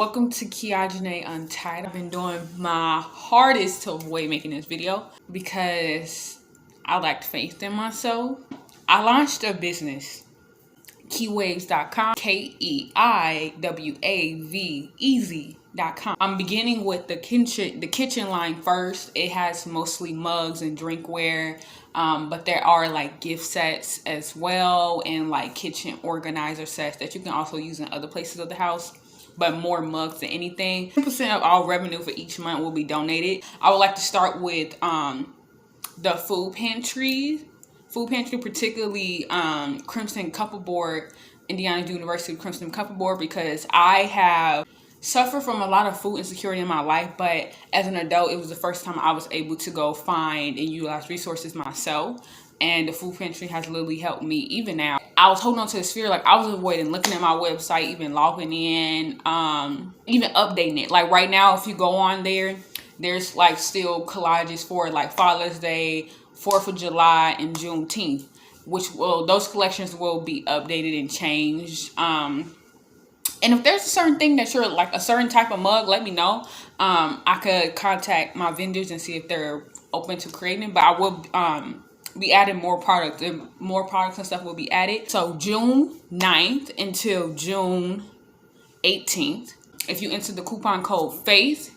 Welcome to KEIWAVEZ Untied. I've been doing my hardest to avoid making this video because I lacked faith in myself. I launched a business, KEIWAVEZ.com, KEIWAVEZ.com. I'm beginning with the kitchen line first. It has mostly mugs and drinkware, but there are like gift sets as well and like kitchen organizer sets that you can also use in other places of the house, but more mugs than anything. 10% of all revenue for each month will be donated. I would like to start with the food pantry, particularly Crimson Cupboard, Indiana University Crimson Cupboard, because I have suffered from a lot of food insecurity in my life, but as an adult, it was the first time I was able to go find and utilize resources myself. And the food pantry has literally helped me even now. I was holding on to this fear, like I was avoiding looking at my website, even logging in, even updating it. Like right now, if you go on there, there's like still collages for like Father's Day, 4th of July, and Juneteenth, which will, those collections will be updated and changed. And if there's a certain thing that you're like a certain type of mug, let me know. I could contact my vendors and see if they're open to creating, but I will be adding more products and stuff will be added. So June 9th until June 18th, if you enter the coupon code FAITH,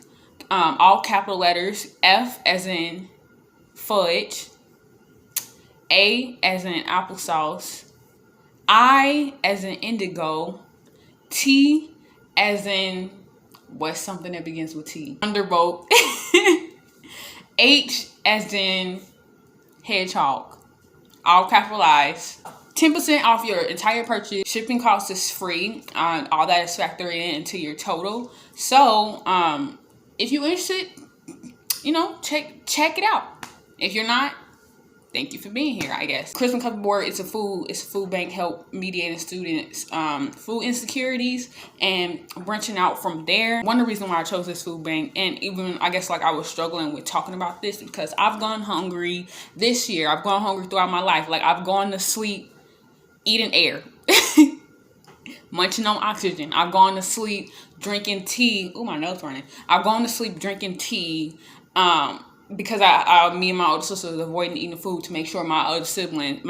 all capital letters, F as in fudge, A as in applesauce, I as in indigo, T as in what's something that begins with T? Thunderbolt. H as in hedgehog. All capitalized. 10% off your entire purchase. Shipping cost is free. All that is factored into your total. So, if you're interested, check it out. If you're not, thank you for being here, I guess. Crimson Cupboard, it's a food bank help mediating students food insecurities and branching out from there. One of the reasons why I chose this food bank, and even I guess like I was struggling with talking about this, because I've gone hungry this year. I've gone hungry throughout my life. Like I've gone to sleep eating air, munching on oxygen. I've gone to sleep drinking tea. Ooh, my nose running. I've gone to sleep drinking tea. Because me and my older sister was avoiding eating food to make sure my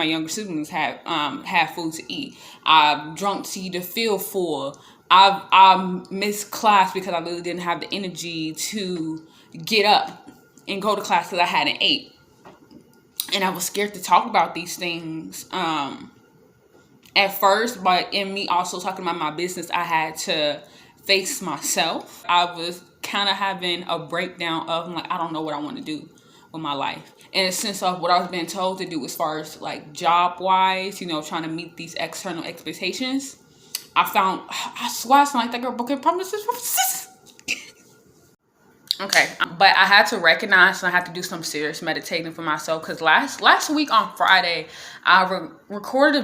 younger siblings have food to eat. I've drunk tea to feel full. I missed class because I really didn't have the energy to get up and go to class because I hadn't ate. And I was scared to talk about these things at first, but in me also talking about my business, I had to face myself. I was kind of having a breakdown of like, I don't know what I want to do with my life. In a sense of what I was being told to do as far as like job wise, trying to meet these external expectations. I swear I sound like that girl, broken promises. Okay, but I had to recognize and I had to do some serious meditating for myself, because last week on Friday, I attempted to record a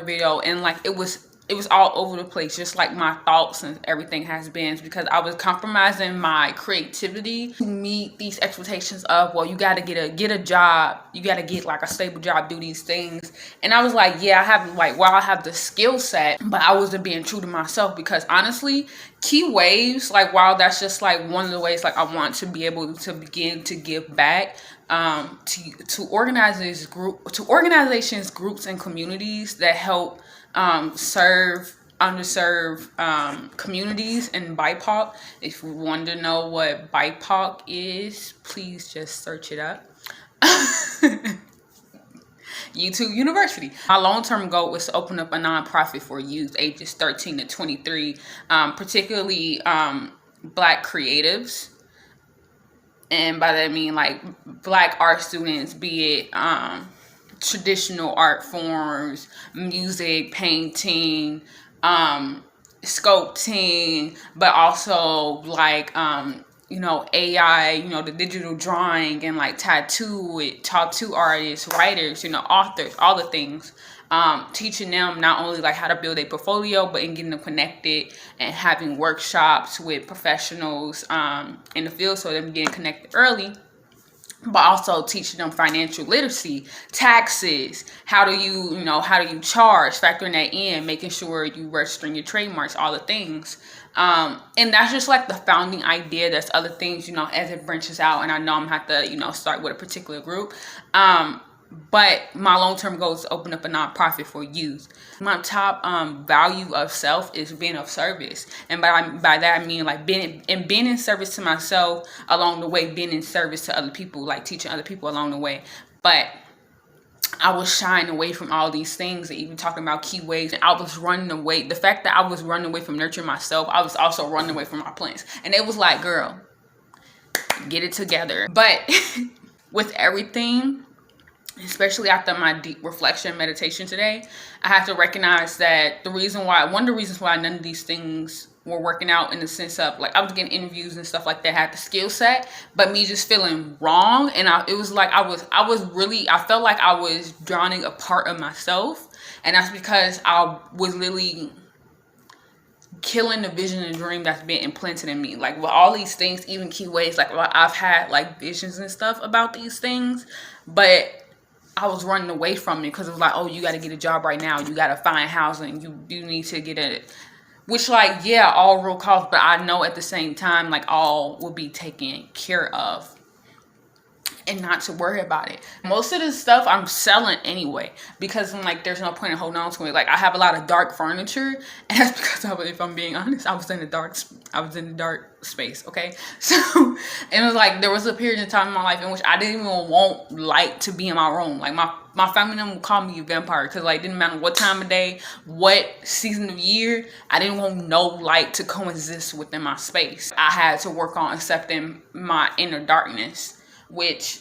video, and like it was all over the place, just like my thoughts and everything has been, because I was compromising my creativity to meet these expectations of, well, you got to get a job, you got to get like a stable job, do these things. And I was like, yeah, I have the skill set, but I wasn't being true to myself, because honestly, KEIWAVEZ, like, while that's just like one of the ways like I want to be able to begin to give back to organizations, groups, and communities that help serve underserved communities and BIPOC. If you want to know what BIPOC is, please just search it up. YouTube University. My long-term goal was to open up a nonprofit for youth ages 13 to 23, particularly Black creatives. And by that I mean like Black art students, be it traditional art forms, music, painting, sculpting, but also like AI, the digital drawing, and like tattoo artists, writers, authors, all the things. Teaching them not only like how to build a portfolio, but in getting them connected and having workshops with professionals in the field, so them getting connected early. But also teaching them financial literacy, taxes, how do you charge, factoring that in, making sure you registering your trademarks, all the things. And that's just like the founding idea. There's other things, you know, as it branches out, and I know I'm gonna have to, you know, start with a particular group. But my long-term goal is to open up a nonprofit for youth. My top value of self is being of service. And by that I mean like being in service to myself along the way, being in service to other people, like teaching other people along the way. But I was shying away from all these things, and even talking about KEIWAVEZ. I was running away. The fact that I was running away from nurturing myself, I was also running away from my plants. And it was like, girl, get it together. But with everything, especially after my deep reflection meditation today, I have to recognize that one of the reasons why none of these things were working out, in the sense of like I was getting interviews and stuff like that, had the skill set, but me just feeling wrong. And it was like I felt like I was drowning a part of myself. And that's because I was literally killing the vision and dream that's been implanted in me. Like with all these things, even KEIWAVEZ, like I've had like visions and stuff about these things, but I was running away from it because it was like, oh, you got to get a job right now. You got to find housing. You need to get it. Which, like, yeah, all real costs, but I know at the same time, like, all will be taken care of. And not to worry about it. Most of this stuff I'm selling anyway, because I'm like, there's no point in holding on to it. Like, I have a lot of dark furniture, and that's because if I'm being honest, I was in the dark space. Okay, so and it was like there was a period of time in my life in which I didn't even want light to be in my room. Like my family member would call me a vampire, because like it didn't matter what time of day, what season of year, I didn't want no light to coexist within my space. I had to work on accepting my inner darkness, which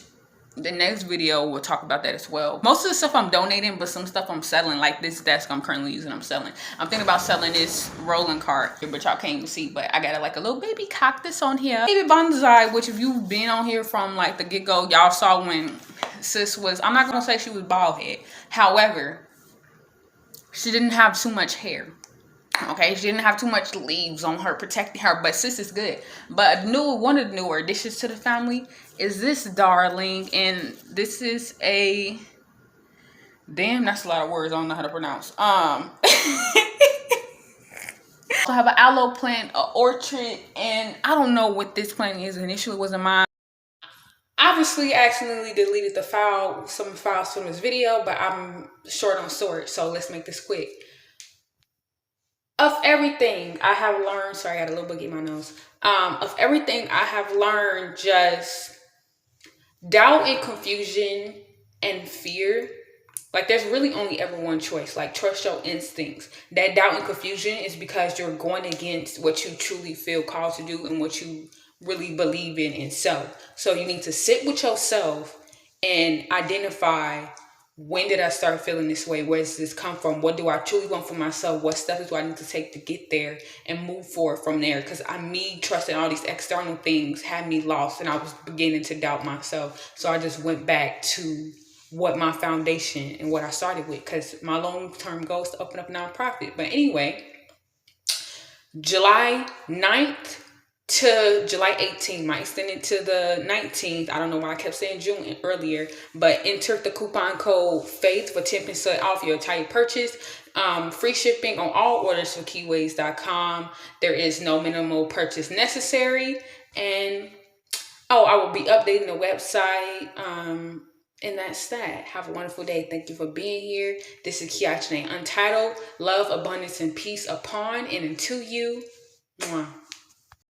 the next video will talk about that as well. Most of the stuff I'm donating, but some stuff I'm selling. Like this desk I'm currently using, I'm selling. I'm thinking about selling this rolling cart, but y'all can't even see, but I got like a little baby cactus on here. Baby bonsai, which if you've been on here from like the get-go, y'all saw when sis was, I'm not gonna say she was bald head. However, she didn't have too much hair. Okay, she didn't have too much leaves on her protecting her, but sis is good. But one of the newer additions to the family is this darling, and this is a, damn, that's a lot of words I don't know how to pronounce. I have an aloe plant, an orchid, and I don't know what this plant is. Initially, it wasn't mine. Obviously, I accidentally deleted some files from this video, but I'm short on storage, so let's make this quick. Of everything I have learned, sorry, I got a little boogie in my nose. Of everything I have learned, just doubt and confusion and fear. Like there's really only ever one choice. Like trust your instincts. That doubt and confusion is because you're going against what you truly feel called to do and what you really believe in self. So you need to sit with yourself and identify, when did I start feeling this way? Where does this come from? What do I truly want for myself? What steps do I need to take to get there and move forward from there? Because me trusting all these external things had me lost, and I was beginning to doubt myself. So I just went back to what my foundation and what I started with, because my long-term goal is to open up a nonprofit. But anyway, July 9th to July 18th, might extend it to the 19th. I don't know why I kept saying June earlier, but enter the coupon code FAITH for 10% off your entire purchase. Free shipping on all orders for KEIWAVEZ.com. There is no minimal purchase necessary. And I will be updating the website. And that's that. Have a wonderful day. Thank you for being here. This is KEIWAVEZ Untitled. Love, abundance, and peace upon and into you. Mwah.